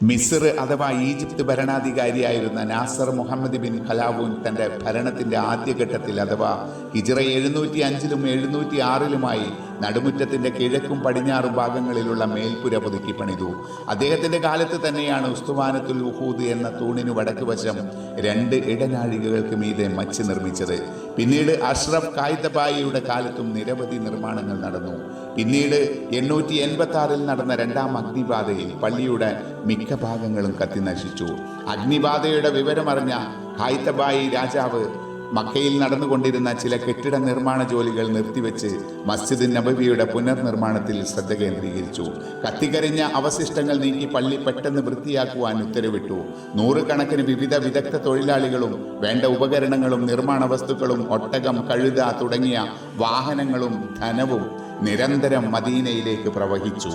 മിസ്ർ അഥവാ Egypt ഭരണാധികാരിയായിരുന്ന Nasar Muhammad bin ഖലാവൂൻ തൻ്റെ ഭരണത്തിൻ്റെ ആദ്യഘട്ടത്തിൽ അഥവാ ഹിജ്റ 705-ലും 706-ലുമായി നടുമുറ്റത്തിൻ്റെ കിഴക്കും പടിഞ്ഞാറും ഭാഗങ്ങളിലുള്ള മേൽപ്പുര പുതുക്കി പണിതു. അദ്ദേഹത്തിൻ്റെ കാലത്ത് തന്നെയാണ് ഉസ്തുവാനത്തുൽ വുഹൂദ് എന്ന തൂണിനു വടക്ക് വശം 2 ഇടനാഴികകൾക്ക് മീതെ മച്ച് നിർമ്മിച്ചത്. പിന്നീട് അഷ്റഫ് കായിതബായിയുടെ കാലത്തും നിരവധി നിർമ്മാണങ്ങൾ നടന്നു. പിന്നീട് 886-ൽ നടന്ന 2ാം അഗ്നിബാധയിൽ പള്ളിയുടെ മിക്ക ഭാഗങ്ങളും കത്തിനശിച്ചു. അഗ്നിബാധയുടെ വിവരമറിഞ്ഞ കായിതബായി രാജാവ് മക്കയിൽ നടന്നുകൊണ്ടിരുന്ന ചില കെട്ടിട നിർമ്മാണ ജോലികൾ നിർത്തിവെച്ച് മസ്ജിദ് നബവിയുടെ പുനർനിർമ്മാണത്തിൽ ശ്രദ്ധ കേന്ദ്രീകരിച്ചു. കത്തിക്കരിഞ്ഞ അവശിഷ്ടങ്ങൾ നീക്കി പള്ളി പെട്ടെന്ന് വൃത്തിയാക്കുവാൻ ഉത്തരവിട്ടു. 100 കണക്കിന് വിവിധ വിദഗ്ധ തൊഴിലാളികളും വേണ്ട ഉപകരണങ്ങളും നിർമ്മാണ വസ്തുക്കളും ഒട്ടകം, കഴുത തുടങ്ങിയ വാഹനങ്ങളും ധനവും നിരന്തരം മദീനയിലേക്ക് പ്രവഹിച്ചു.